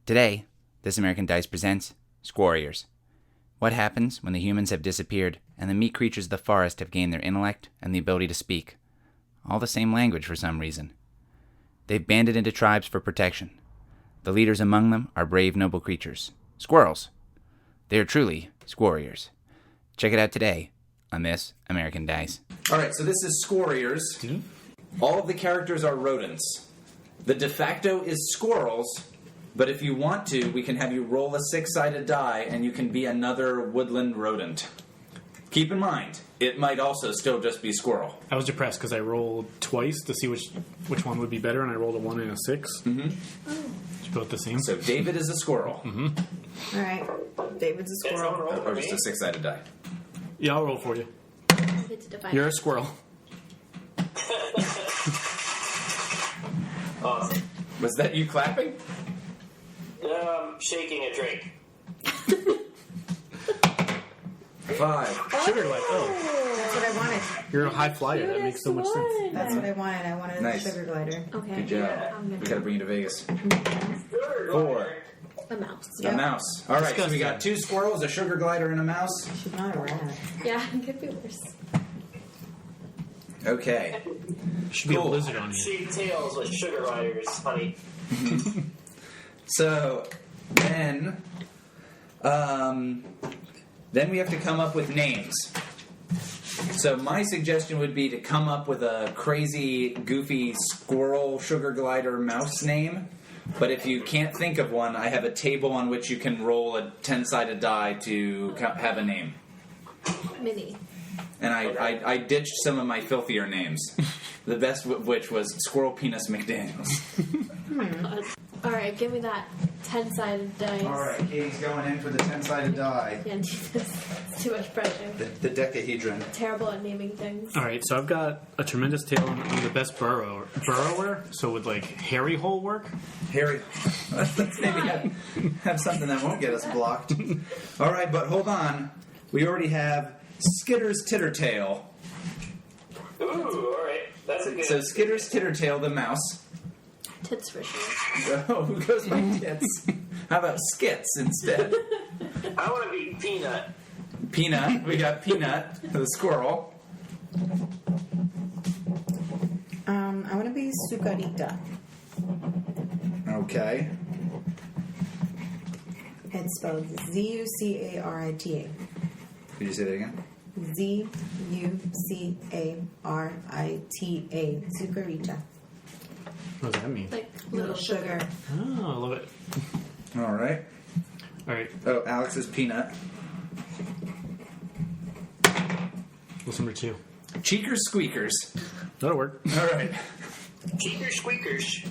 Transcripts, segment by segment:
Today, This American Dice presents Squarriors. What happens when the humans have disappeared and the meek creatures of the forest have gained their intellect and the ability to speak? All the same language for some reason. They've banded into tribes for protection. The leaders among them are brave, noble creatures. Squirrels. They are truly Squarriors. Check it out today on This American Dice. Alright, so this is Squarriors. All of the characters are rodents. The de facto is squirrels, but if you want to, we can have you roll a six-sided die and you can be another woodland rodent. Keep in mind, it might also still just be squirrel. I was depressed because I rolled twice to see which one would be better, and I rolled a 1 and a 6. Mm-hmm. It's both the same. So David is a squirrel. Mm-hmm. Alright, David's a squirrel. Or just a six-sided die. Yeah, I'll roll for you. You're a squirrel. Awesome. Was that you clapping? Shaking a drink. 5. Sugar glider. Oh, That's what I wanted. you're a high flyer. That makes so much sense. That's what I wanted. I wanted Nice. a sugar glider. Okay. Good job. Yeah. We gotta bring you to Vegas. 4. A mouse. A Yep. mouse. Alright, so we Disgusting. got 2 squirrels, a sugar glider, and a mouse. She's not a rat. Yeah, it could be worse. Okay. Should be Cool. a blizzard on you. See tails with sugar riders, honey. So, then we have to come up with names. So my suggestion would be to come up with a crazy, goofy squirrel, sugar glider, mouse name. But if you can't think of one, I have a table on which you can roll a 10-sided die to have a name. Mini. And I ditched some of my filthier names. The best of which was Squirrel Penis McDaniels. Alright, give me that 10-sided dice. Alright, Katie's going in for the 10-sided die. Can't do this. It's too much pressure. The decahedron. Terrible at naming things. All right, so I've got a tremendous tail on the best burrower. So would like hairy hole work? Harry, let's maybe have something that won't get us blocked. All right, but hold on. We already have Skitters Tittertale. Ooh, alright. That's a good... So Skitters Tittertale, the mouse. Tits for sure. Oh, who goes by tits? How about Skits instead? I want to be Peanut. Peanut. We got Peanut, the squirrel. I want to be Zucarita. Okay. It's spelled Z-U-C-A-R-I-T-A. Could you say that again? Z-U-C-A-R-I-T-A. Zucarita. What does that mean? Like Little sugar. Oh, I love it. All right. All right, Oh, Alex is Peanut. what's number 2? Cheekers Squeekers. That'll work. All right. Cheekers Squeekers.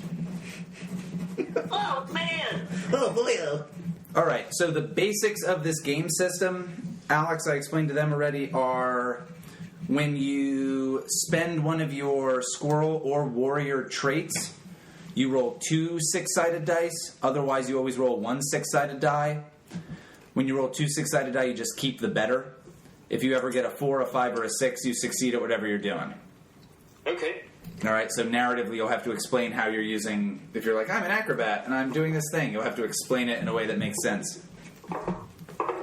Oh, man! Oh, boy. All right, so the basics of this game system, Alex, I explained to them already, are when you spend one of your squirrel or warrior traits, you roll 2 six-sided dice. Otherwise, you always roll 1 six-sided die. When you roll 2 six-sided die, you just keep the better. If you ever get a 4, a 5, or a 6, you succeed at whatever you're doing. Okay. All right, so narratively, you'll have to explain how you're using... If you're like, I'm an acrobat, and I'm doing this thing, you'll have to explain it in a way that makes sense. But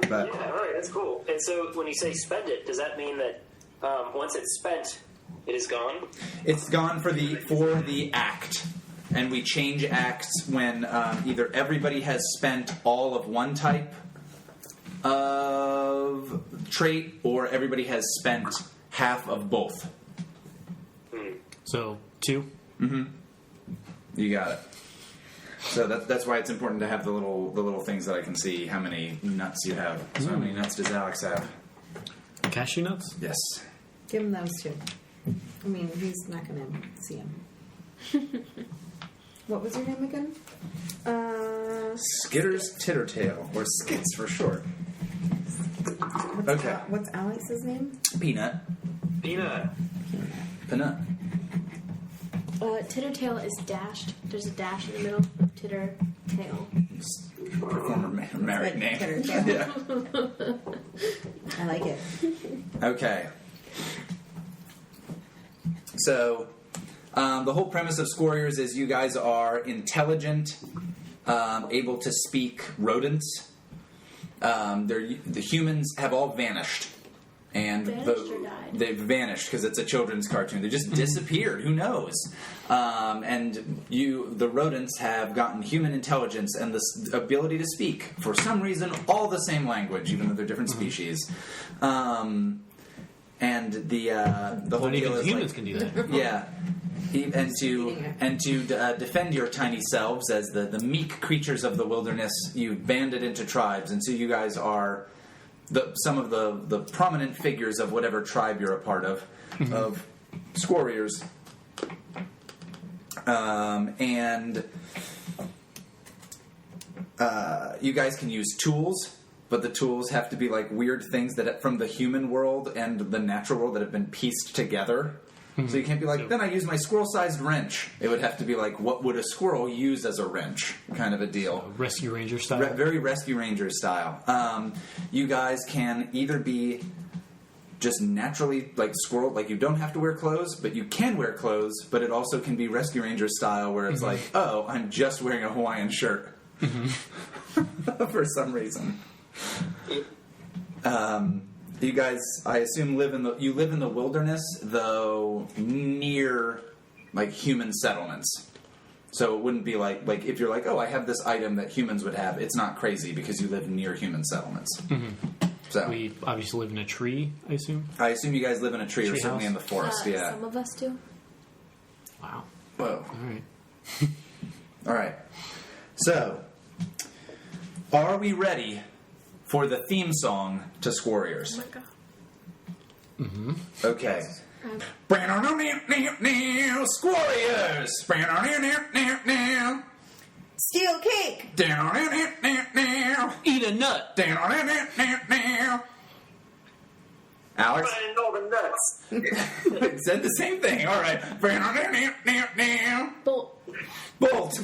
Yeah, alright, that's cool. And so when you say spend it, does that mean that once it's spent, it is gone? it's gone for the act. And we change acts when either everybody has spent all of one type of trait, or everybody has spent half of both. So 2. You got it. So that's why it's important to have the little things that I can see how many nuts you have. So how many nuts does Alex have? Cashew nuts? Yes. Give him those 2. I mean, he's not going to see him. What was your name again? Skitters Tittertale, or Skits for short. Okay. What's Alex's name? Peanut. Peanut. Peanut. Tittertale is dashed. There's a dash in the middle of Tittertale. Former married name. Tittertale. Yeah. I like it. Okay. So, the whole premise of Squarriors is you guys are intelligent able to speak rodents. The humans have all vanished. And Vanished or died? they've vanished because it's a children's cartoon. They just disappeared. Who knows? And the rodents have gotten human intelligence and the ability to speak for some reason all the same language, even though they're different species. And the whole Not deal even is humans like, can do that. yeah. And to defend your tiny selves as the meek creatures of the wilderness, you banded into tribes, and so you guys are some of the prominent figures of whatever tribe you're a part of Squarriors. And you guys can use tools, but the tools have to be like weird things that from the human world and the natural world that have been pieced together. So you can't be like, then I use my squirrel-sized wrench. It would have to be like, what would a squirrel use as a wrench? Kind of a deal. Rescue Ranger style? Very Rescue Ranger style. You guys can either be just naturally like squirrel, like you don't have to wear clothes, but you can wear clothes, but it also can be Rescue Ranger style where it's like, oh, I'm just wearing a Hawaiian shirt. For some reason. You guys, I assume, live in the wilderness, though near like human settlements. So it wouldn't be like if you're like, oh, I have this item that humans would have. It's not crazy because you live near human settlements. So We obviously live in a tree, I assume. I assume you guys live in a tree or Tree certainly house? in the forest. Yeah. Some of us do. Wow. Whoa. All right. All right. So, are we ready for the theme song to Squarriors? Oh my god. Okay. Squarriors! Steel cake! Eat a nut! Alex? Finding all the nuts. It said the same thing. All right. Bolt. Bolt!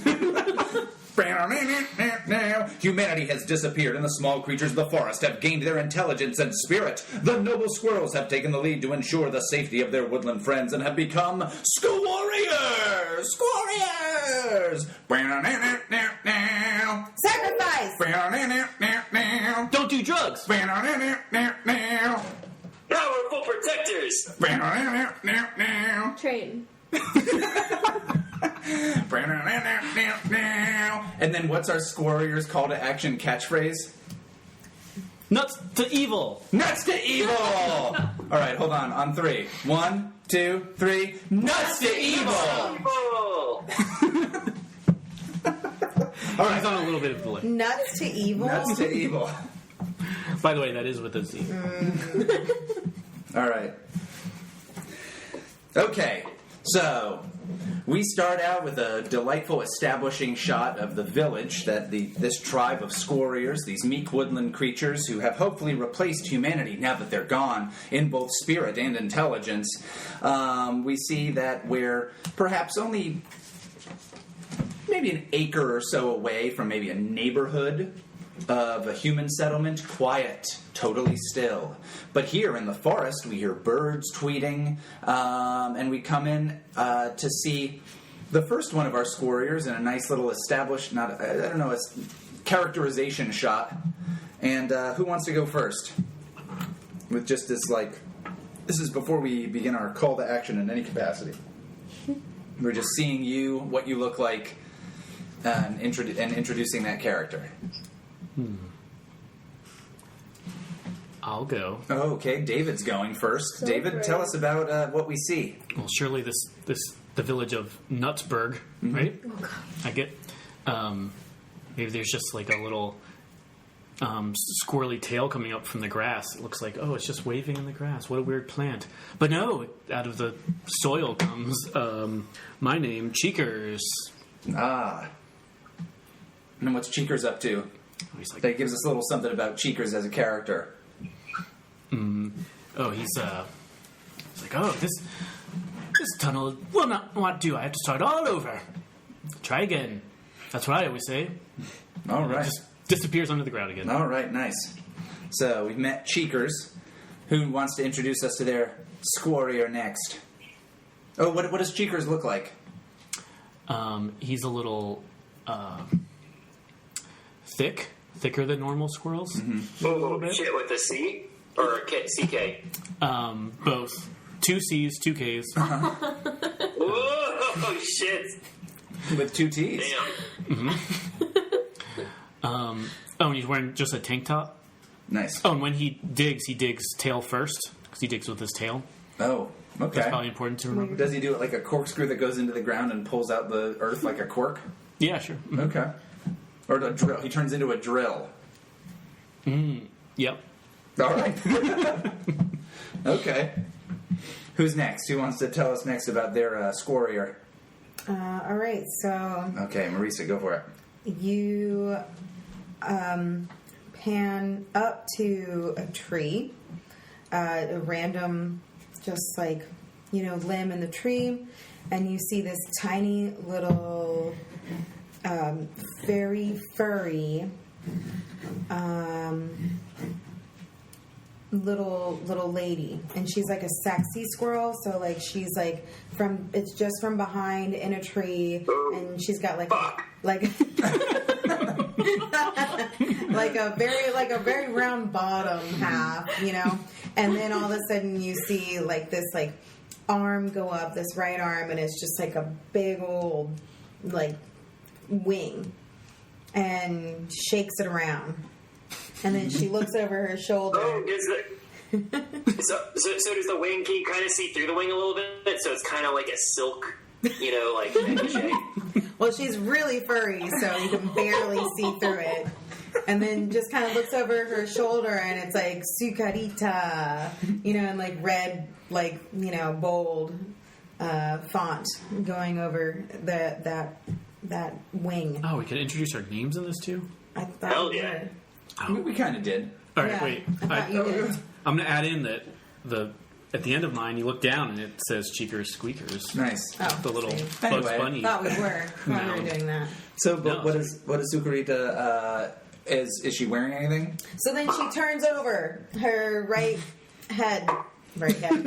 Humanity has disappeared, and the small creatures of the forest have gained their intelligence and spirit. The noble squirrels have taken the lead to ensure the safety of their woodland friends and have become Squarriors! Squarriors! Sacrifice! Don't do drugs! Powerful protectors. Train. And then what's our Squarriors call to action catchphrase? Nuts to evil! Nuts to evil! Alright, hold on 3. 1, 2, 3. Nuts to evil! Oh. Alright, on a little bit of delay. Nuts to evil? Nuts to evil. By the way, that is with a Z. Alright. Okay, so we start out with a delightful establishing shot of the village that this tribe of Squarriors, these meek woodland creatures who have hopefully replaced humanity now that they're gone in both spirit and intelligence. We see that we're perhaps only maybe an acre or so away from maybe a neighborhood of a human settlement, quiet, totally still. But here in the forest, we hear birds tweeting, and we come in to see the first one of our Squarriors in a nice little established, a characterization shot. And who wants to go first? With just this, this is before we begin our call to action in any capacity. We're just seeing you, what you look like, and introducing that character. I'll go. Oh, okay. David's going first. So David, great. tell us about what we see. Well, surely the village of Nutsburg, right? Oh god. I get. Maybe there's just like a little squirrely tail coming up from the grass. It looks like, oh, it's just waving in the grass. What a weird plant. But no, out of the soil comes my name, Squeekers. Ah. And what's Cheekers up to? He's like, That gives us a little something about Cheekers as a character. he's like, oh, this tunnel will not do. I have to start all over. Try again. That's what I always say. All right. Just disappears under the ground again. All right, nice. So we've met Cheekers. Who wants to introduce us to their Squarrior next? Oh, what does Cheekers look like? He's a little thicker than normal squirrels. Mm-hmm. A little bit. Shit with a C or a CK? Both. 2 C's, 2 K's. Whoa, shit. With 2 T's. Damn. And he's wearing just a tank top. Nice. Oh, and when he digs tail first, because he digs with his tail. Oh, okay. That's probably important to remember. Does he do it like a corkscrew that goes into the ground and pulls out the earth like a cork? Yeah, sure. Mm-hmm. Okay. Or a drill. He turns into a drill. Yep. All right. Okay. Who's next? Who wants to tell us next about their Squarrior? All right, so Okay, Marisa, go for it. you pan up to a tree, a random, just like, limb in the tree, and you see this tiny little, very furry, little lady, and she's like a sexy squirrel. So like she's like it's just from behind in a tree, and she's got like like a very round bottom half, and then all of a sudden you see like this like arm go up, this right arm, and it's just like a big old like wing, and shakes it around. And then she looks over her shoulder. Oh, so does the wing, can you kind of see through the wing a little bit? So it's kind of like a silk, like shape. Well, she's really furry, so you can barely see through it. And then just kind of looks over her shoulder, and it's like Zucarita, in like red, like, bold font going over that wing. Oh, we could introduce our names in this too? I thought Hell we yeah. would. We kind of did. All right, Yeah, wait. I thought you did. I'm going to add in that at the end of mine, you look down and it says Cheekers, Squeekers. Nice. Oh, The little see. Bugs Anyway. Bunny. Thought we were. Thought we No. were doing that. So, but No. what is Zucarita? Is she wearing anything? So then she turns over her right head. Right head.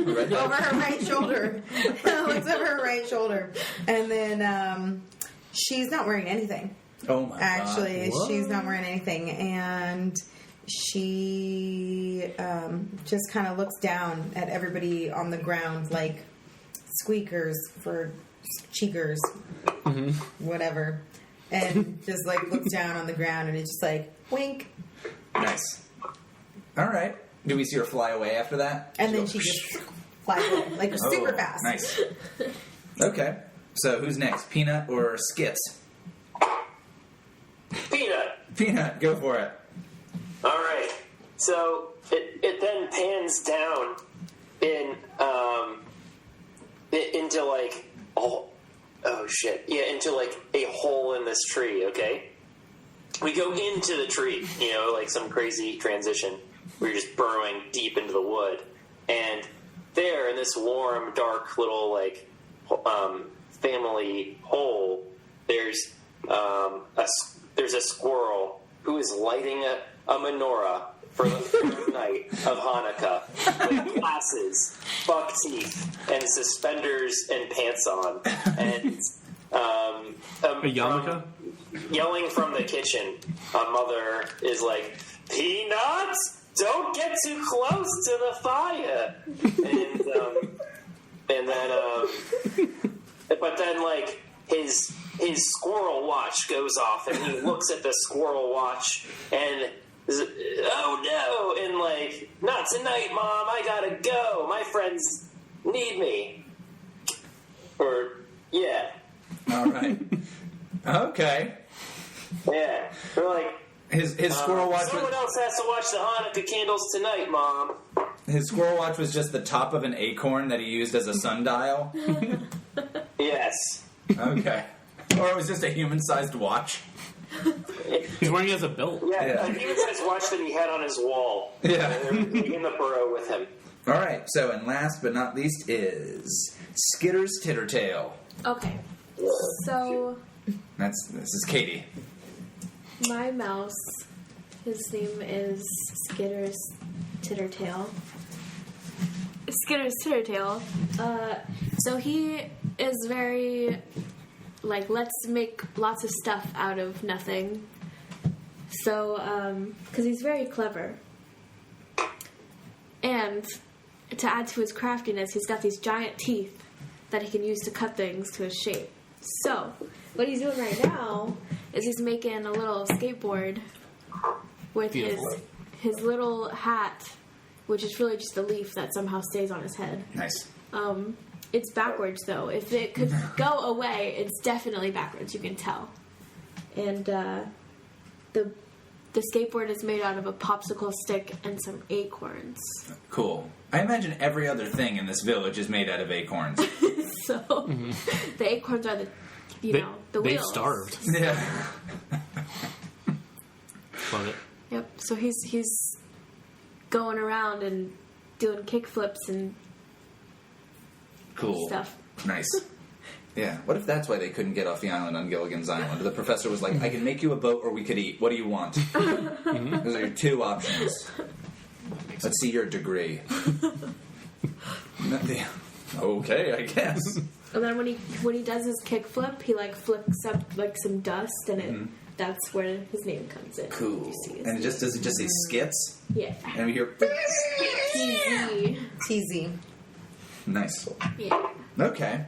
Right. Over her right shoulder. Looks over her right shoulder. And then she's not wearing anything. Oh my Actually, God. she's not wearing anything. And she just kind of looks down at everybody on the ground like Squeekers for Cheekers. Whatever. And just like looks down on the ground and it's just like, wink. Nice. All right. Do we see her fly away after that? And then she just flies away, like super fast. Nice. Okay. So who's next? Peanut or Skits? Peanut. Peanut, go for it. All right. So it then pans down into like into like a hole in this tree. Okay. We go into the tree, like some crazy transition. We're just burrowing deep into the wood, and there in this warm, dark little like family hole, there's a squirrel who is lighting a menorah for the third night of Hanukkah with glasses, buck teeth, and suspenders and pants on, and A yarmulke? Yelling from the kitchen, a mother is like, "Peanuts, don't get too close to the fire," but then like his squirrel watch goes off, and he looks at the squirrel watch and oh no, and like, "Not tonight, Mom, I gotta go, my friends need me," or yeah. All right. Okay. Yeah, we're like, His squirrel watch. someone else has to watch the Hanukkah candles tonight, Mom. His squirrel watch was just the top of an acorn that he used as a sundial. Yes. Okay. Or it was just a human-sized watch. He's wearing it as a belt. Yeah, a human-sized watch that he had on his wall. Yeah. They're in the burrow with him. All right. So, and last but not least is Skitters Tittertale. Okay. So, This is Katie. my mouse, his name is Skitters Tittertale. Skitters Tittertale. So he is very, like, let's make lots of stuff out of nothing So, because he's very clever. And to add to his craftiness, he's got these giant teeth that he can use to cut things to his shape. So, what he's doing right now is he's making a little skateboard with his little hat, which is really just a leaf that somehow stays on his head. Nice. It's backwards, though. If it could go away, it's definitely backwards. You can tell. And the skateboard is made out of a popsicle stick and some acorns. Cool. I imagine every other thing in this village is made out of acorns. So the acorns are the wheels. They've starved. Yeah. Love it. Yep. So he's going around and doing kickflips and Cool. stuff. Nice. Yeah. What if that's why they couldn't get off the island on Gilligan's Island? The professor was like, I can make you a boat or we could eat. What do you want? Those are your two options. Let's see your degree. Okay, I guess. And then when he does his kickflip, he like flicks up like some dust, and that's where his name comes in. Cool. You see his And does it just say skits? yeah. And we hear TZ. TZ. nice. Yeah. Okay.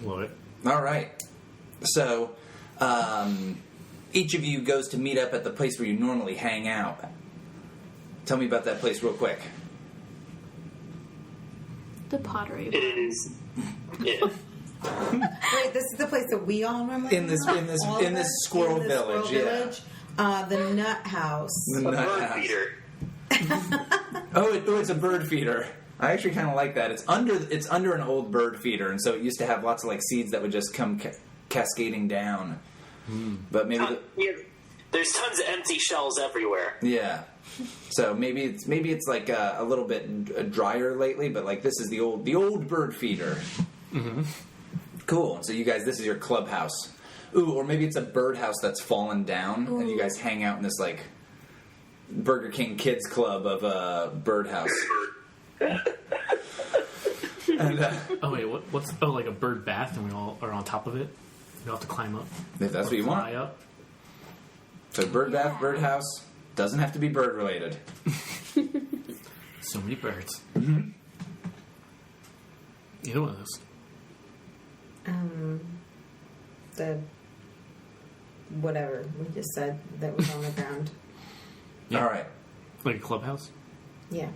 Love it. All right. So, each of you goes to meet up at the place where you normally hang out. Tell me about that place real quick. The pottery. It is. Yeah. Wait, this is the place that we all normally In this hang out? All of us? squirrel In this village, squirrel yeah. village? The nut house. The A nut bird house. feeder. It's a bird feeder. I actually kind of like that. It's under an old bird feeder, and so it used to have lots of like seeds that would just come cascading down. But maybe, There's tons of empty shells everywhere. yeah. So maybe it's like a little bit drier lately, but like this is the old bird feeder. Mm-hmm. Cool. So you guys, this is your clubhouse. Ooh, or maybe it's a birdhouse that's fallen down, and you guys hang out in this like Burger King Kids Club of a birdhouse. And, Oh wait, what's like a bird bath, and we all are on top of it. We don't have to climb up. if that's what you want. Fly up. So bird bath, birdhouse, doesn't have to be bird related. So many birds. Mm-hmm. Either one of those. The whatever we just said that was on the ground. Yeah. All right. Like a clubhouse. Yeah.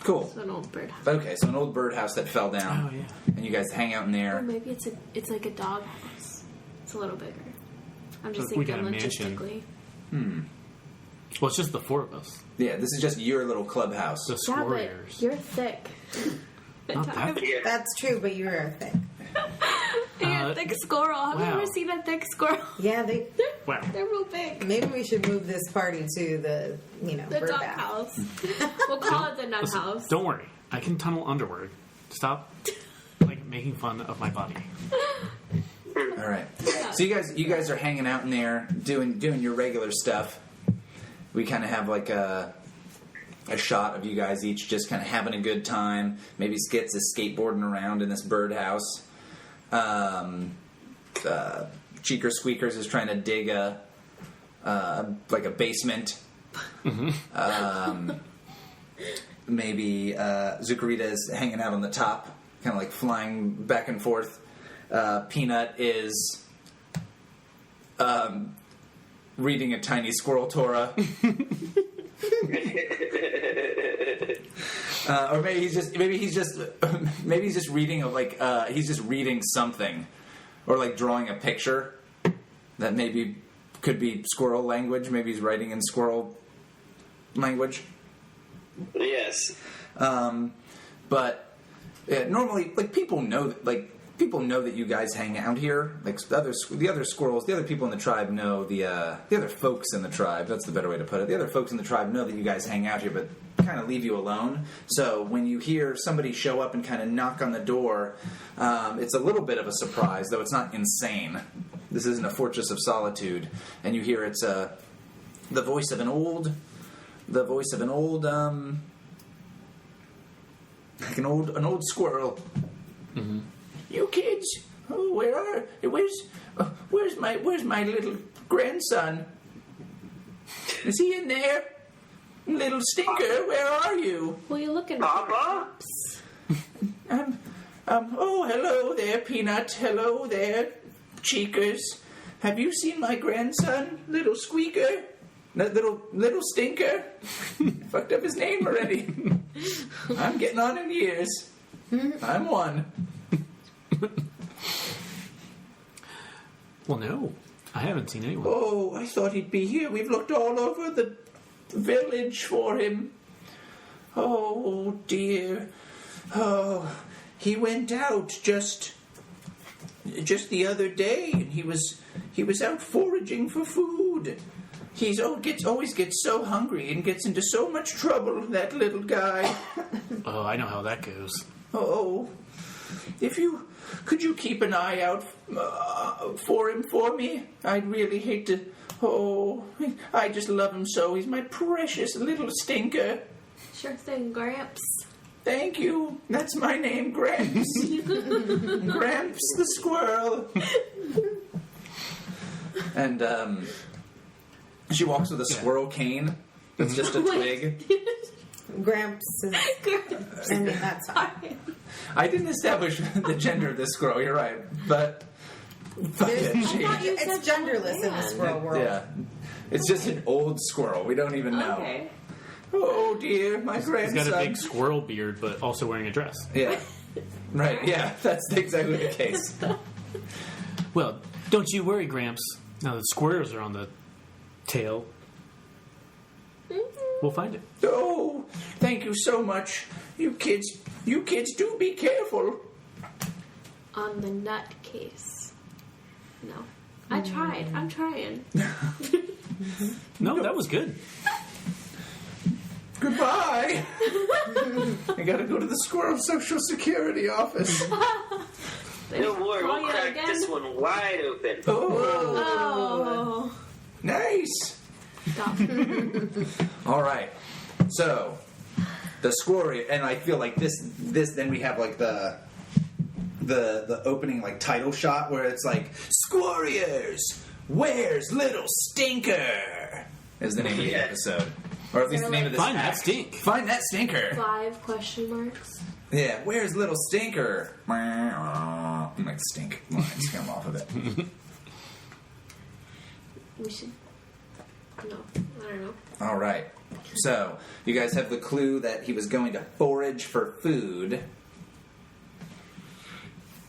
Cool. It's an old birdhouse. Okay, so an old birdhouse that fell down. Oh yeah. And you guys hang out in Or there. maybe it's like a dog house. It's a little bigger. I'm just We thinking got a mansion. logistically. Well, it's just the four of us. Yeah, this is just your little clubhouse. The Yeah, Squarriors. but you're thick. Not that. Yeah. That's true, but you're a thing. You're a thick squirrel. Have you wow. ever seen a thick squirrel? Yeah, Wow. They're real big. maybe we should move this party to the The bird dog bath. house. We'll call it the nut Listen, house. don't worry. I can tunnel underward. Stop, like making fun of my body. All right. So you guys are hanging out in there doing your regular stuff. We kind of have like a shot of you guys each just kind of having a good time. Maybe Skits is skateboarding around in this birdhouse. Cheeker Squeekers is trying to dig like a basement. Maybe Zucarita is hanging out on the top, kind of like flying back and forth. Peanut is reading a tiny squirrel Torah. Or maybe he's just reading he's just reading something, or like drawing a picture that maybe could be squirrel language. Maybe he's writing in squirrel language. Yes. But normally, like people know that you guys hang out here. Like the other squirrels, the other people in the tribe know the other folks in the tribe. That's the better way to put it. The other folks in the tribe know that you guys hang out here, but kind of leave you alone. So when you hear somebody show up and kind of knock on the door, it's a little bit of a surprise, though it's not insane. This isn't a fortress of solitude, and you hear it's the voice of an old like an old squirrel. Mm-hmm. You kids, where's my little grandson? Is he in there? Little stinker, where are you? Who are you looking Papa? for? Oh, hello there, Peanut. Hello there, Cheekers. Have you seen my grandson, little Squeaker? Little stinker? Fucked up his name already. I'm getting on in years. I'm one. Well, no. I haven't seen anyone. Oh, I thought he'd be here. We've looked all over the village for him. Oh, dear. Oh, he went out just the other day, and he was out foraging for food. He's always gets so hungry and gets into so much trouble, that little guy. Oh, I know how that goes. Oh, could you keep an eye out for him for me? I'd really hate to. Oh, I just love him so. He's my precious little stinker. Sure thing, Gramps. Thank you. That's my name, Gramps. Gramps the squirrel. And she walks with a squirrel cane. It's just a twig. Gramps is, I mean, that's fine. I didn't establish the gender of this squirrel. You're right, but fuck it, I thought you said It's genderless in the man. squirrel world. yeah, it's just an old squirrel. We don't even know. Okay. Oh dear, my He's grandson. got a big squirrel beard, but also wearing a dress. Yeah, right. Yeah, that's exactly the case. Well, don't you worry, Gramps. Now that Squarriors are on the tail, we'll find it. Oh, thank you so much. You kids do be careful. On the nut case. No. I tried. I'm trying. No, that was good. Goodbye. I gotta go to the squirrel social security office. Don't worry, Call we'll you crack again? this one wide open. Oh, Oh. nice. Stop. All right. So, the Squarrior, and I feel like this. Then we have like the opening like title shot where it's like Squarriors, where's little stinker? Is the name of the episode, or at least the name of this. Find that act. stink. Find that stinker. 5 question marks. Yeah, where's little stinker? Like stink lines come off of it. We should. No. I don't know. All right. So, you guys have the clue that he was going to forage for food.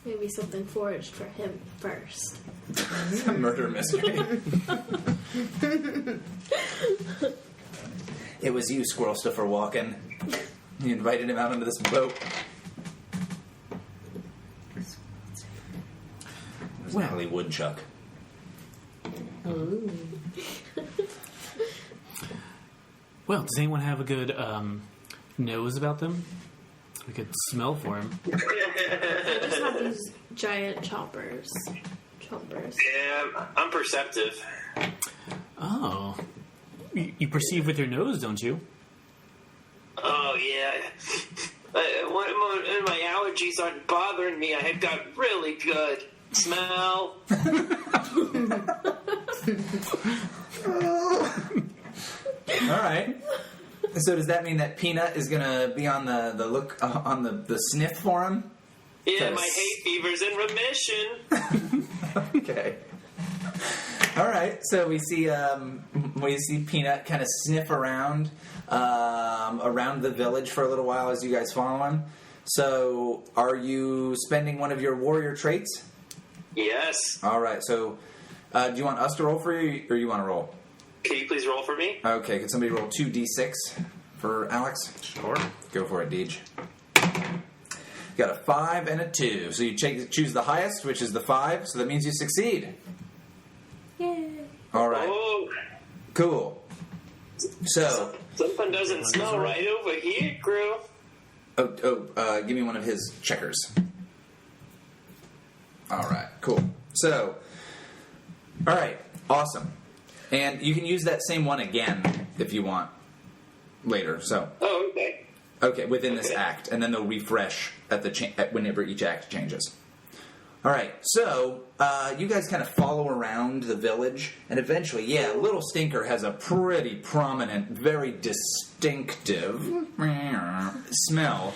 Maybe something foraged for him first. It's a murder mystery. It was you, Squirrel Stuffer Walken. You invited him out onto this boat. It was Natalie Woodchuck. Well, does anyone have a good nose about them? We could smell for him. I just have these giant chompers. Yeah, I'm perceptive. Oh. You perceive with your nose, don't you? Oh, yeah. When my allergies aren't bothering me, I have got really good smell. All right. So does that mean that Peanut is going to be on the look on the sniff for him? Yeah, my hay fever's in remission. Okay. All right. So we see Peanut kind of sniff around the village for a little while as you guys follow him. So are you spending one of your warrior traits? Yes. All right. So do you want us to roll for you, or you want to roll? Can you please roll for me? Okay. Can somebody roll 2d6 for Alex? Sure. Go for it, Deej. You got a 5 and a 2. So you choose the highest, which is the 5. So that means you succeed. Yay. All right. Oh, Cool. So, something doesn't smell right over here, crew. give me one of his checkers. All right. Cool. So, all right. Awesome. And you can use that same one again if you want later. So, Oh, okay. okay, within this act, and then they'll refresh at whenever each act changes. All right, so you guys kind of follow around the village, and eventually, Little Stinker has a pretty prominent, very distinctive smell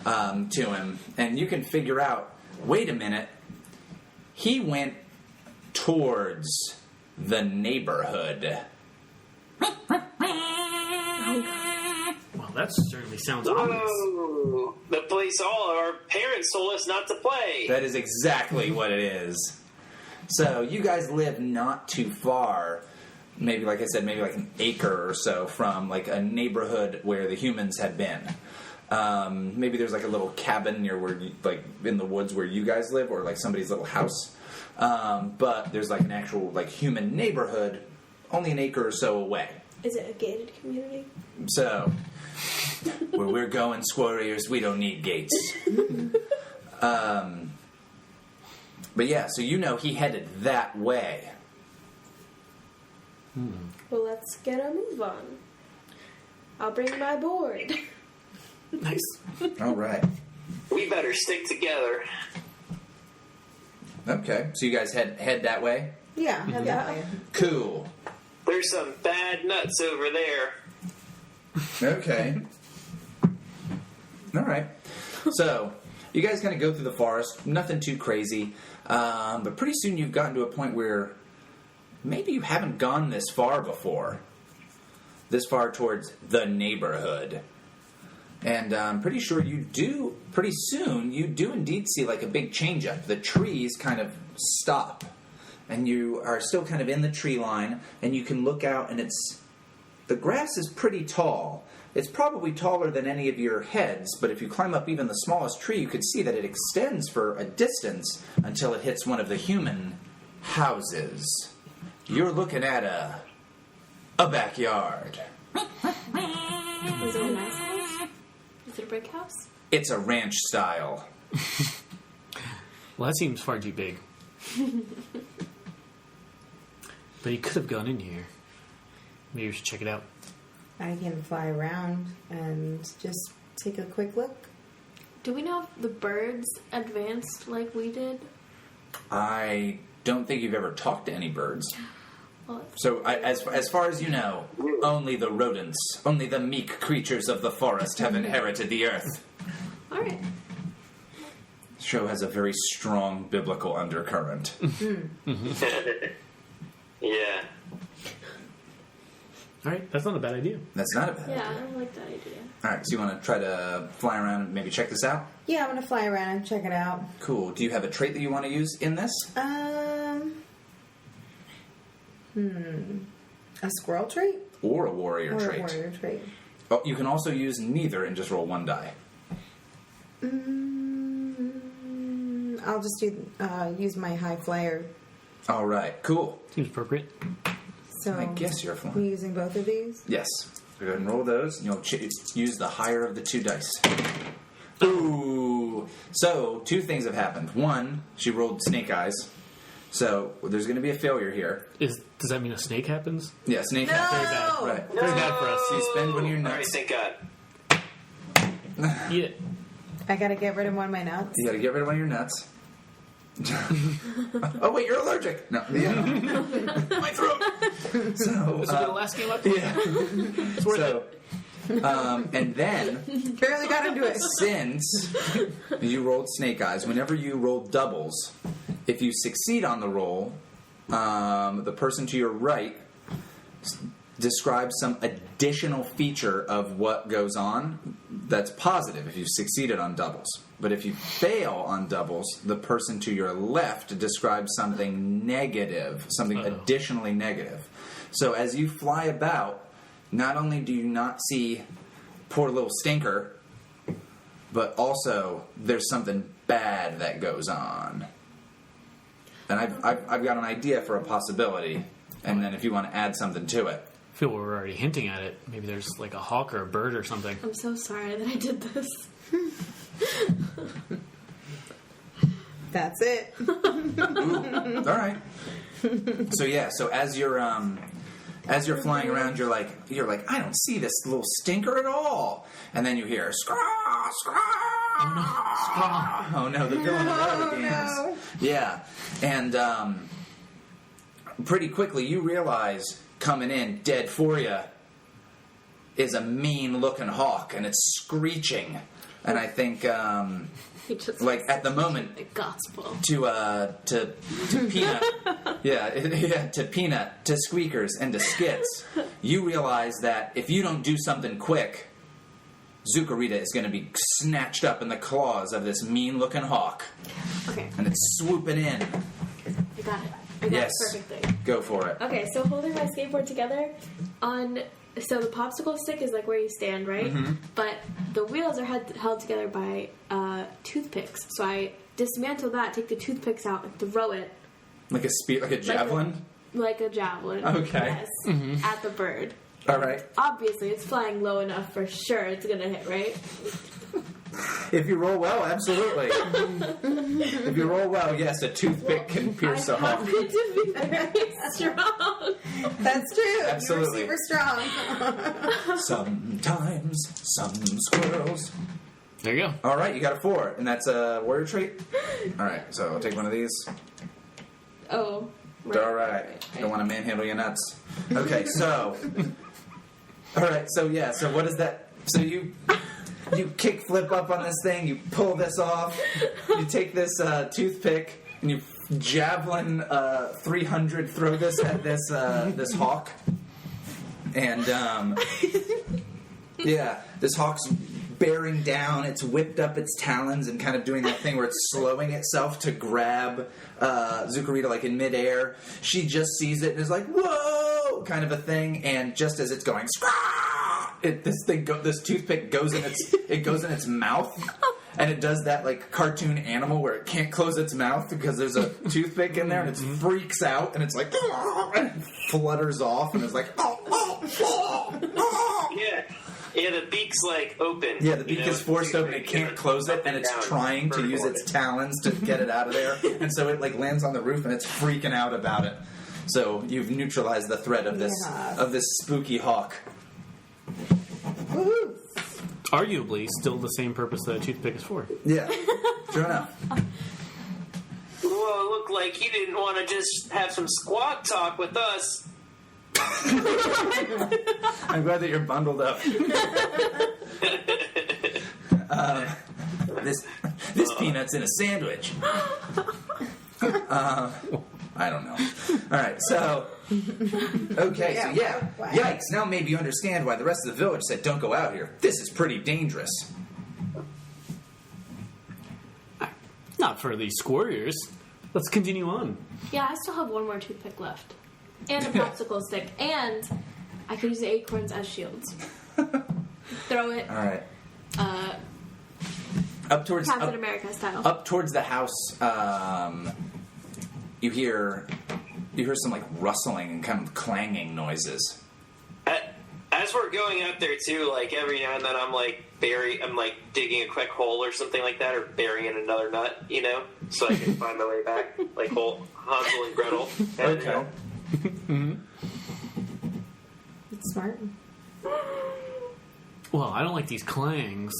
to him, and you can figure out, wait a minute, he went towards the neighborhood. Well, that certainly sounds ominous. Whoa! The place all our parents told us not to play. That is exactly what it is. So you guys live not too far, maybe like I said, maybe like an acre or so from like a neighborhood where the humans had been. Maybe there's like a little cabin near where, like in the woods where you guys live, or like somebody's little house. But there's like an actual like human neighborhood only an acre or so away. Is it a gated community? So, where we're going, Squarriors, we don't need gates. But yeah, so you know he headed that way. Well, let's get a move on. I'll bring my board. Nice. All right. We better stick together. Okay, so you guys head that way? Yeah, head that way. Cool. There's some bad nuts over there. Okay. All right. So, you guys kind of go through the forest. Nothing too crazy. But pretty soon you've gotten to a point where maybe you haven't gone this far before. This far towards the neighborhood. And I'm pretty sure pretty soon you do indeed see like a big change up. The trees kind of stop. And you are still kind of in the tree line, and you can look out, and the grass is pretty tall. It's probably taller than any of your heads, but if you climb up even the smallest tree, you could see that it extends for a distance until it hits one of the human houses. You're looking at a backyard. Is it a nice house? Is it a brick house? It's a ranch style. Well, that seems far too big. But he could have gone in here. Maybe we should check it out. I can fly around and just take a quick look. Do we know if the birds advanced like we did? I don't think you've ever talked to any birds. Well, So, as far as you know, only the rodents, only the meek creatures of the forest have inherited the earth. all right. The show has a very strong biblical undercurrent. Yeah. All right, that's not a bad idea. That's not a bad Yeah, idea. I like that idea. All right, so you want to try to fly around and maybe check this out? Yeah, I'm gonna fly around and check it out. Cool. Do you have a trait that you want to use in this? A squirrel trait Or a warrior or trait? a warrior trait? Oh, you can also use neither and just roll one die. I'll just use my high flyer. All right, cool. Seems appropriate. So I guess you're we flying. using both of these? Yes. So go ahead and roll those, and you'll use the higher of the two dice. Ooh. So, two things have happened. One, she rolled snake eyes. So, there's going to be a failure here. Does that mean a snake happens? Yeah, snake No! eyes. Very bad. Right. Very bad for us. So you spend one of your All right, nuts. thank God. Yeah. I gotta get rid of one of my nuts. You got to get rid of one of your nuts. Oh, wait, you're allergic. No. Yeah. My throat. So, This will be the last game up. yeah. It's worth it. And then, Barely got into it. since you rolled snake eyes, whenever you roll doubles, if you succeed on the roll, the person to your right describes some additional feature of what goes on that's positive if you succeeded on doubles. But if you fail on doubles, the person to your left describes something negative, something additionally negative. So as you fly about, not only do you not see poor little Stinker, but also there's something bad that goes on. And I've got an idea for a possibility, and then if you want to add something to it. I feel we're already hinting at it. Maybe there's like a hawk or a bird or something. I'm so sorry that I did this. That's it. Ooh, all right. So yeah, so as you're flying around, you're like, I don't see this little Stinker at all, and then you hear scraw, scraw, Oh no, the villain of all the games. no. Yeah, and pretty quickly you realize coming in dead for you is a mean-looking hawk, and it's screeching. And I think, He just like at the moment, the gospel. to Peanut, to Peanut, to Squeekers, and to Skits, you realize that if you don't do something quick, Zucarita is going to be snatched up in the claws of this mean-looking hawk, Okay, and it's swooping in. I got it. I got Yes. it perfectly. Go for it. Okay, so holding my skateboard together so the popsicle stick is like where you stand, right? Mm-hmm. But the wheels are held together by toothpicks. So I dismantle that, take the toothpicks out, and throw it Like a javelin? like a javelin. Okay. Yes, at the bird. All right. Obviously, it's flying low enough for sure it's gonna hit, right? If you roll well, absolutely. If you roll well, yes, a toothpick can pierce a I hawk. happen to be very strong. That's true. Absolutely. You're super strong. Sometimes, some squirrels. There you go. All right, you got a 4, and that's a warrior trait? All right, so I'll take one of these. Oh. All right. Don't want to manhandle your nuts. Okay, so. All right, so yeah, so what is that? So you kick flip up on this thing, you pull this off, you take this toothpick, and you javelin 300 throw this at this hawk. And yeah, this hawk's bearing down, it's whipped up its talons and kind of doing that thing where it's slowing itself to grab Zucarita like in midair. She just sees it and is like, whoa, kind of a thing, and just as it's going, this toothpick goes in its mouth, and it does that like cartoon animal where it can't close its mouth because there's a toothpick in there, and it freaks out, and it's like and flutters off, and it's like Yeah, the beak's like open. yeah, the beak is forced open, it can't close it, and it's trying to use its talons to get it out of there, and so it like lands on the roof, and it's freaking out about it. So you've neutralized the threat of this spooky hawk. Woo. Arguably, still the same purpose that a toothpick is for. Yeah, sure enough. Well, it looked like you didn't want to just have some squawk talk with us. I'm glad that you're bundled up. This peanut's in a sandwich. I don't know. All right, so okay, so yeah, wow. yikes! Now maybe you understand why the rest of the village said, "Don't go out here. This is pretty dangerous." Not for the Squarriors. Let's continue on. Yeah, I still have one more toothpick left. And a popsicle stick. And I could use the acorns as shields. Throw it. All right. Up towards Captain America style. up towards the house. You hear some like rustling and kind of clanging noises. As we're going out there too, like every now and then I'm like digging a quick hole or something like that, or burying another nut, so I can find my way back, like Hansel and Gretel. Okay. It's smart. Well, I don't like these clangs.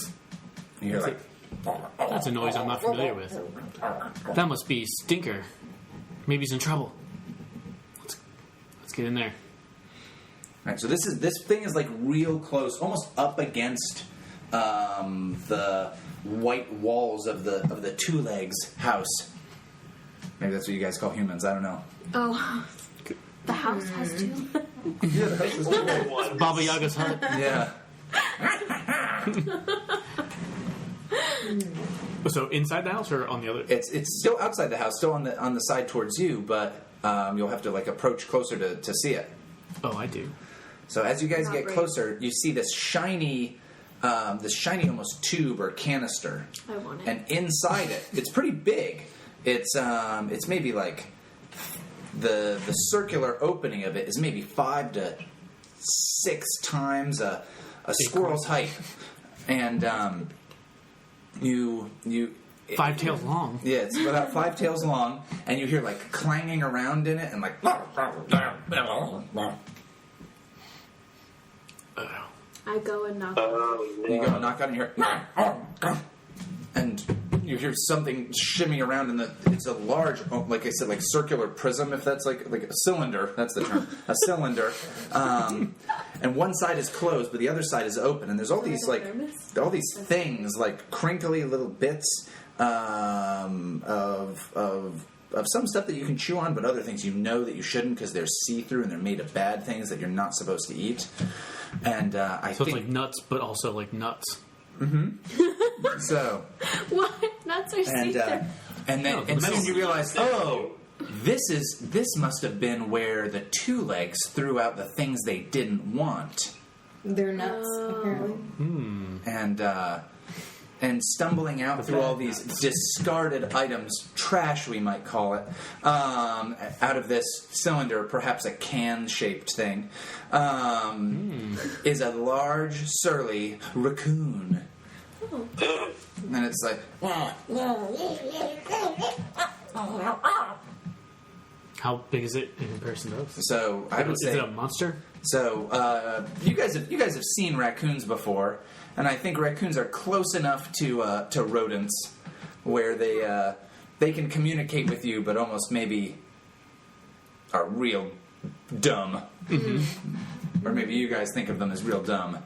You hear like That's a noise I'm not familiar with. That must be Stinker. Maybe he's in trouble. Let's get in there. All right, so this thing is like real close, almost up against the white walls of the two legs house. Maybe that's what you guys call humans. I don't know. Oh, the house has two. Yeah, the house is cool. Baba Yaga's hut. Yeah. So inside the house or on the other? It's still outside the house, still on the side towards you, but you'll have to like approach closer to see it. Oh, I do. So as you guys Not get great. closer, you see this shiny almost tube or canister. I want it. And inside it, it's pretty big. It's maybe like the circular opening of it is maybe 5 to 6 times a squirrel's height, and you 5 tails long. yeah, it's about 5 tails long, and you hear like clanging around in it and like I go and knock. Oh, you no. go knock on it and you hear and you hear something shimming around in it's a large, like I said, like circular prism, if that's like a cylinder, that's the term, a cylinder, and one side is closed but the other side is open, and there's all these things like crinkly little bits of some stuff that you can chew on, but other things that you shouldn't because they're see-through and they're made of bad things that you're not supposed to eat. And so it's like nuts, but also like nuts. Mm-hmm. So what? Nuts are see-through. And then you realize, this must have been where the two legs threw out the things they didn't want. They're nuts, apparently. And stumbling out through all these discarded items, trash we might call it, out of this cylinder, perhaps a can-shaped thing, is a large, surly raccoon. Oh. And it's like... How big is it in comparison to us? So I would say... Is it a monster? So you guys have seen raccoons before, and I think raccoons are close enough to rodents where they can communicate with you, but almost maybe are real dumb. Mm-hmm. Or maybe you guys think of them as real dumb.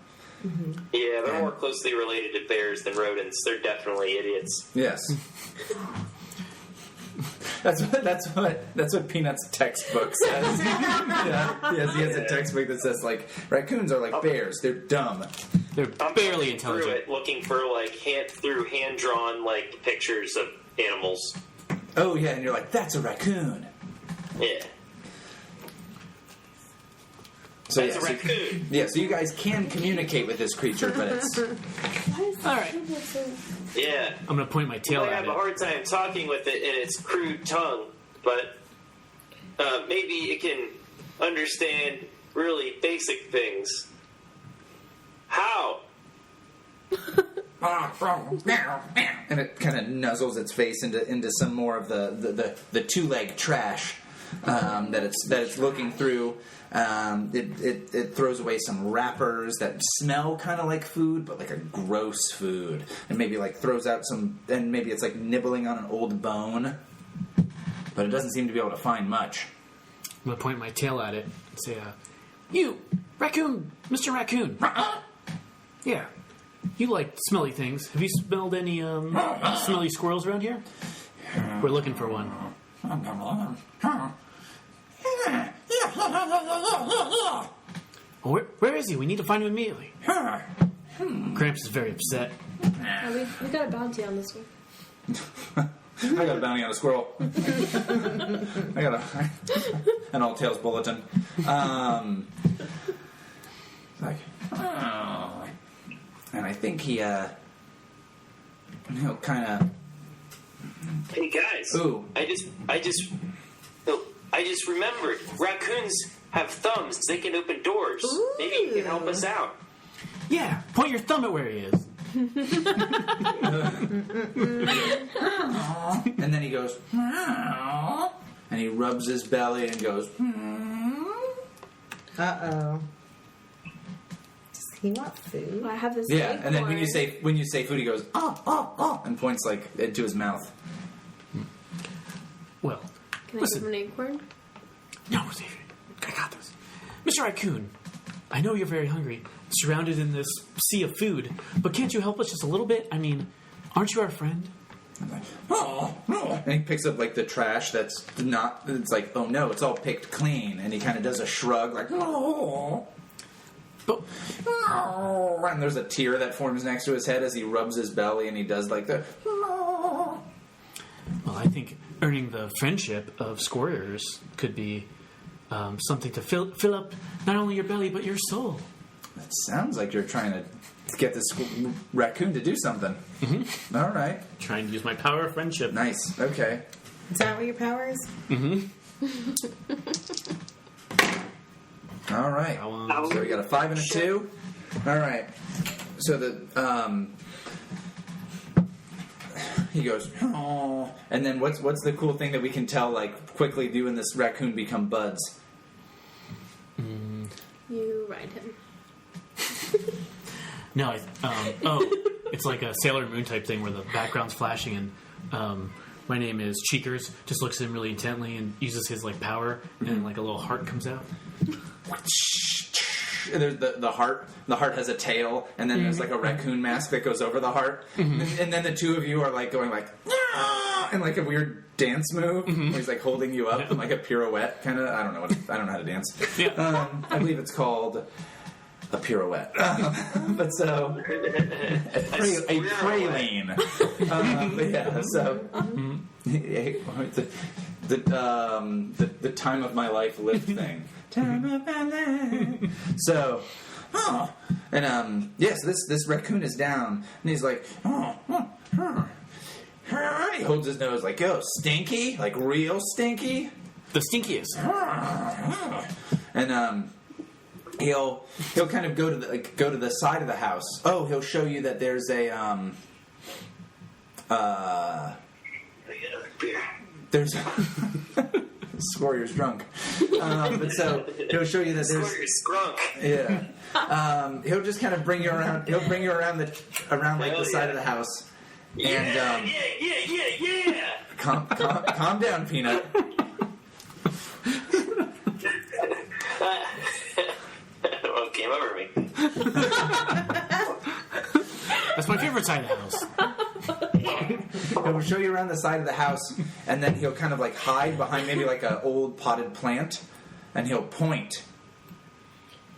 Mm-hmm. Yeah, they're more closely related to bears than rodents. They're definitely idiots. Yes. That's what Peanut's textbook says. Yes, he has a textbook that says like raccoons are like bears. They're dumb. They're barely intelligent. Through it, looking for like hand drawn like pictures of animals. Oh yeah, and you're like, that's a raccoon. Yeah. So that's a raccoon. So you guys can communicate with this creature, but it's... All right. Yeah. I'm going to point my tail at it. I have a hard time talking with it in its crude tongue, but maybe it can understand really basic things. How? And it kind of nuzzles its face into some more of the two-leg trash that it's looking through. It throws away some wrappers that smell kind of like food, but like a gross food, and maybe like throws out some, and maybe it's like nibbling on an old bone, but it doesn't seem to be able to find much. I'm gonna point my tail at it and say, "You, raccoon, Mr. Raccoon. Yeah, you like smelly things. Have you smelled any smelly squirrels around here? We're looking for one." Oh, where is he? We need to find him immediately. Gramps is very upset. We got a bounty on this one. I got a bounty on a squirrel. I got an All Tales bulletin. And I think he'll kind of. Hey guys. Ooh. I just remembered. Raccoons have thumbs. They can open doors. Ooh. Maybe you can help us out. Yeah, point your thumb at where he is. And then he goes, and he rubs his belly and goes, Uh-oh. Does he want food? Well, I have this. yeah. And then when acorn. you say food, he goes, oh, and points like into his mouth. Well, Can I listen. give him an acorn? No, Xavier, I got this. Mr. Raccoon, I know you're very hungry, surrounded in this sea of food, but can't you help us just a little bit? I mean, aren't you our friend? And he picks up like the trash that's not. It's like, oh no, it's all picked clean, and he kind of does a shrug, like, But and there's a tear that forms next to his head as he rubs his belly, and he does like the. well, I think earning the friendship of Squarriors could be something to fill up not only your belly but your soul. It sounds like you're trying to get this raccoon to do something. Mm-hmm. All right. Trying to use my power of friendship. Nice. Okay. Is that what your power is? All right. So we got a 5 and a 2. All right. So the he goes, oh, and then what's the cool thing that we can tell like quickly doing this raccoon become buds? You ride him. No, It's like a Sailor Moon type thing where the background's flashing and my name is Cheekers. Just looks at him really intently and uses his like power, and like a little heart comes out. There's the heart. The heart has a tail, and then there's like a raccoon mask that goes over the heart. And then the two of you are like going like, and like a weird dance move. Where he's like holding you up in like a pirouette kind of. I don't know how to dance. Yeah. I believe it's called a pirouette. But so a praline. But yeah. So the time of my life lived thing. Time of my life. So, and yes, this raccoon is down, and he's like, he holds his nose like, yo, stinky, like real stinky, The stinkiest. and he'll kind of go to the side of the house. Oh, he'll show you that there's a there's Squarriors drunk. But so he'll show you that there's Squarriors drunk. Yeah. He'll just kind of bring you around. He'll bring you around the side of the house. And Yeah. calm down, Peanut. Well, came over me. That's my favorite side of the house. He'll show you around the side of the house, and then he'll kind of like hide behind maybe like an old potted plant, and he'll point.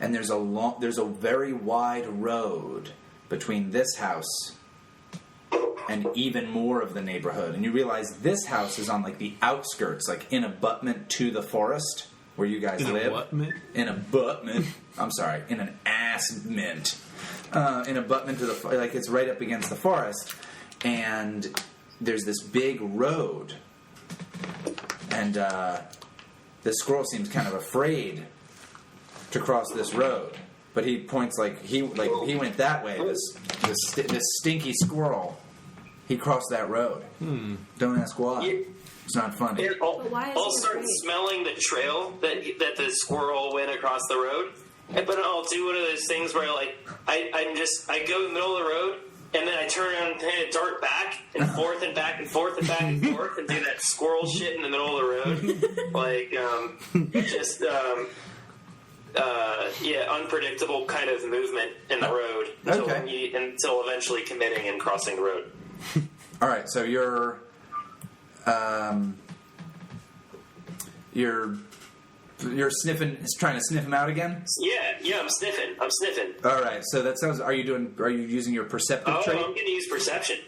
And there's a very wide road between this house and even more of the neighborhood. And you realize this house is on like the outskirts, like in abutment to the forest where you guys live. In abutment. I'm sorry, in an assment. In abutment to the, like it's right up against the forest. And there's this big road, and the squirrel seems kind of afraid to cross this road. But he points like he went that way. This stinky squirrel, he crossed that road. Don't ask why. It's not funny. I'll start smelling the trail that the squirrel went across the road. But I'll do one of those things where like I go in the middle of the road. And then I turn around and kind of dart back and forth and back and forth and back and forth and do that squirrel shit in the middle of the road. Like, unpredictable kind of movement in the road until eventually committing and crossing the road. All right, so you're sniffing, trying to sniff him out again? Yeah, I'm sniffing. All right, so that sounds. Are you using your perceptive trait? I'm going to use perception.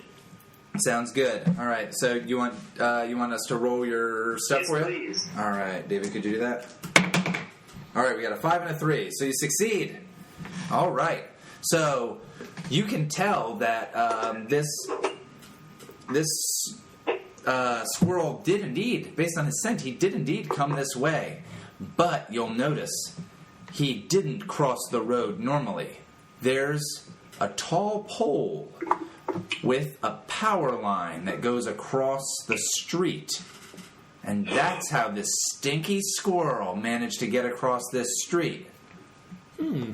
Sounds good. All right, so you want us to roll your stuff for you? Please. All right, David, could you do that? All right, we got a 5 and a 3, so you succeed. All right, so you can tell that this squirrel did indeed, based on his scent, he did indeed come this way. But you'll notice he didn't cross the road normally. There's a tall pole with a power line that goes across the street. And that's how this stinky squirrel managed to get across this street.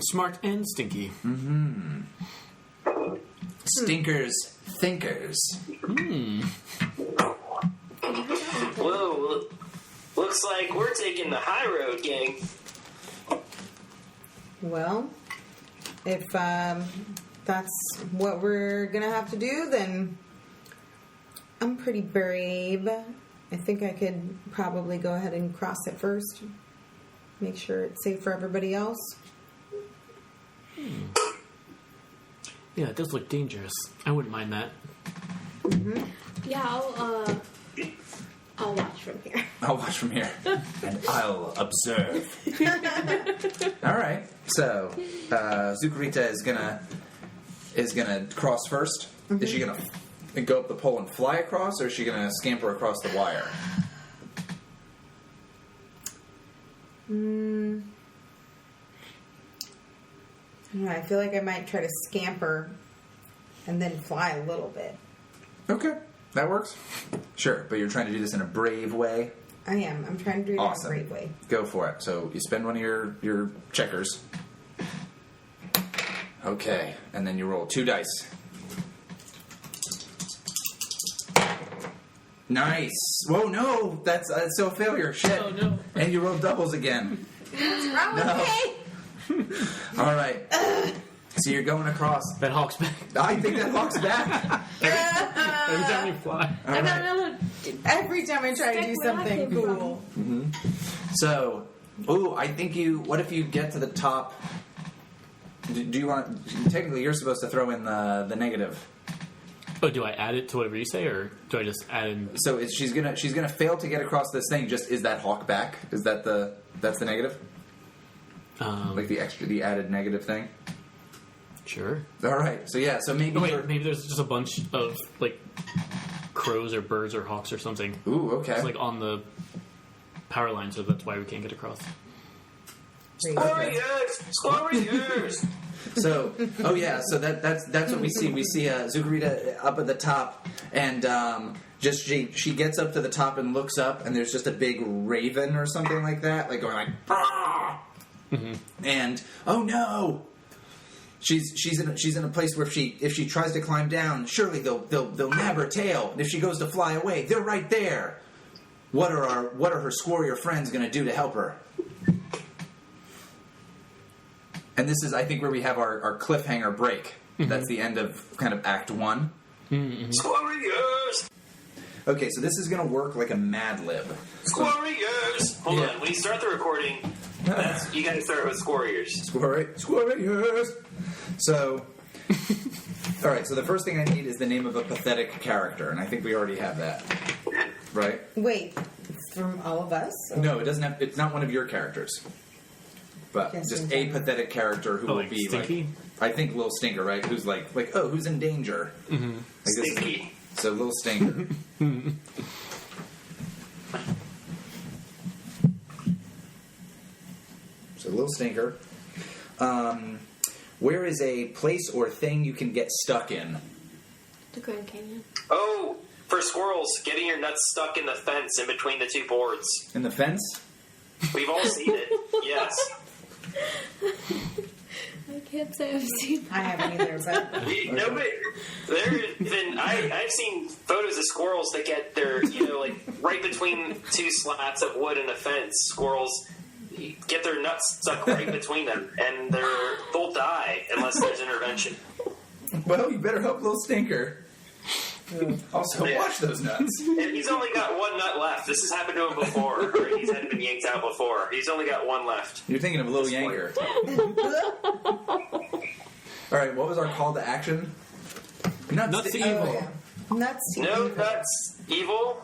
Smart and stinky. Stinkers, thinkers. Whoa, looks like we're taking the high road, gang. Well, if that's what we're gonna have to do, then I'm pretty brave. I think I could probably go ahead and cross it first. Make sure it's safe for everybody else. Yeah, it does look dangerous. I wouldn't mind that. Yeah, I'll watch from here. I'll watch from here. And I'll observe. All right. So, Zucarita is gonna cross first. Is she gonna go up the pole and fly across, or is she gonna scamper across the wire? I feel like I might try to scamper and then fly a little bit. Okay, that works. Sure, but you're trying to do this in a brave way. I am. I'm trying to do it Awesome. in a great way. Go for it. So you spend one of your checkers. Okay, and then you roll 2 dice. Nice. Whoa, no, that's still a failure. Shit. Oh, no. And you rolled doubles again. What's wrong with me? All right. So you're going across. That hawk's back. I think that hawk's back. Every time you fly. All I right. got another. Every time I try to do Stick where I something came cool. So, I think what if you get to the top? Do you want? Technically, you're supposed to throw in the negative. Oh, do I add it to whatever you say, or do I just add in? So she's gonna fail to get across this thing. Just is that hawk back? Is that that's the negative? Like the added negative thing. Sure. All right. So yeah. So maybe. Oh, wait, maybe there's just a bunch of like crows or birds or hawks or something. Ooh. Okay. It's like on the power line, so that's why we can't get across. Squarriors! So, so that's what we see. We see Zucarita up at the top, and just she gets up to the top and looks up, and there's just a big raven or something like that, like going like, ah! And oh no, she's in a place where if she tries to climb down, surely they'll nab her tail, and if she goes to fly away, they're right there. What are her Squarrior friends going to do to help her? And this is, I think, where we have our cliffhanger break. That's the end of kind of Act 1. Squarriors! Okay, so this is going to work like a Mad Lib. Squarriors! Hold on, when you start the recording, you gotta start with Squarriors. Squarriors! So, alright, so the first thing I need is the name of a pathetic character, and I think we already have that. Right? Wait, it's from all of us? Or? No, it doesn't have, it's not one of your characters. But Yes, just in a pathetic character who will like be Stinky? like, I think Lil Stinker, right? Who's like, oh, who's in danger? Mm-hmm. Like this, Stinky. so Lil Stinker. So Lil Stinker. Where is a place or thing you can get stuck in? The Grand Canyon. Oh, for squirrels, getting your nuts stuck in the fence in between the two boards. In the fence? We've all seen it, yes. I can't say I've seen I haven't either, but Nobody, I've seen photos of squirrels that get their, like right between two slats of wood and a fence. Squirrels get their nuts stuck right between them, and they'll die unless there's intervention. Well, you better help Lil Stinker. Also, Yeah. watch those nuts. And he's only got one nut left. This has happened to him before. Or he's had been yanked out before. He's only got one left. You're thinking of Lil Yanker. All right, what was our call to action? Nuts to evil. yeah. Nuts to No evil. nuts, evil.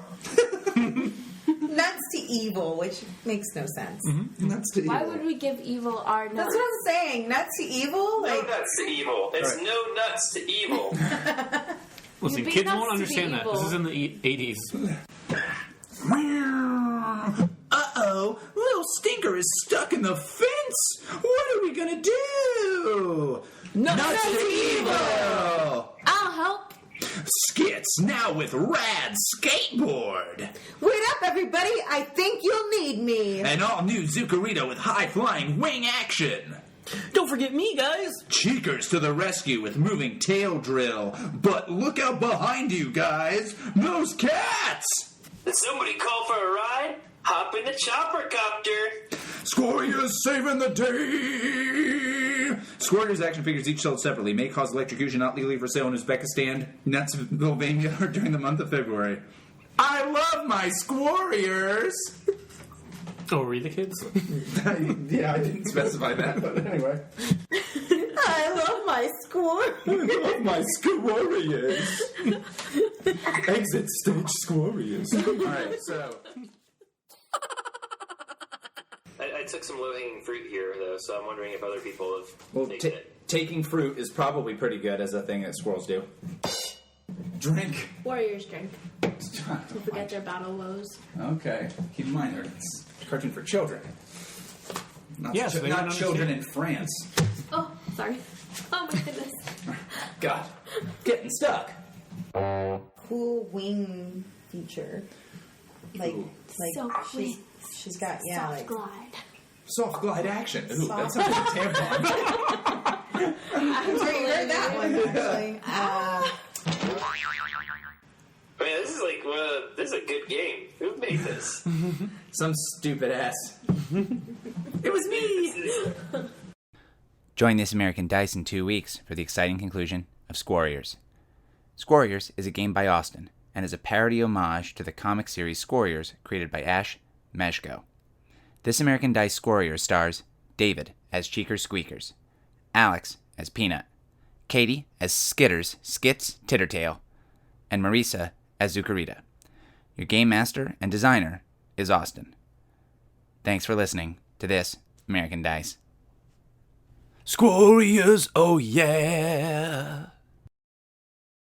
Nuts to evil, which makes no sense. Nuts to Why would we give evil our nuts? That's what I'm saying. Nuts to evil? No Like, nuts to evil. It's Right. no nuts to evil. Listen, You'd be kids nuts won't to be understand that. evil. This is in the 80s. Uh-oh, Lil Stinker is stuck in the fence. What are we gonna do? Nuts to evil! I'll help. Skits now with rad skateboard. wait up, everybody. I think you'll need me. An all-new Zucarita with high-flying wing action. Don't forget me, guys! Cheekers to the rescue with moving tail drill. But look out behind you, guys. Those cats! Did somebody call for a ride? Hop in the chopper copter. Squarriors saving the day! Squarriors action figures each sold separately. May cause electrocution, not legally for sale in Uzbekistan, Pennsylvania, or during the month of February. I love my Squarriors! Oh, were you the kids? Yeah, I didn't specify that, but anyway. I love my score. I love my Squarriors! Exit stage Squarriors. Alright, so... I took some low-hanging fruit here, though, so I'm wondering if other people have Well, taken it. taking fruit is probably pretty good as a thing that squirrels do. Drink. Warriors drink. Don't forget their battle woes. Okay. Keep in mind, it's a cartoon for children. Not, Yes, they not don't children in understand. France. Oh, sorry. Oh my goodness. God. Getting stuck. Cool wing feature. Like, Ooh. Silk wings. she's got, yeah, Soft like. glide. Soft glide action. Ooh, that Soft- sounds like a tampon. I've already heard that one, actually. I mean, this is like, well, this is a good game. Who made this? Some stupid ass. It was me! Join This American Dice in 2 weeks for the exciting conclusion of Squarriors. Squarriors is a game by Austin and is a parody homage to the comic series Squarriors created by Ash Maczko. This American Dice Squarriors stars David as Cheeker Squeekers, Alex as Peanut, Katie as Skitters, Skits, Tittertale, and Marisa as Zucarita. Your game master and designer is Austin. Thanks for listening to This American Dice. Squarriors, oh yeah!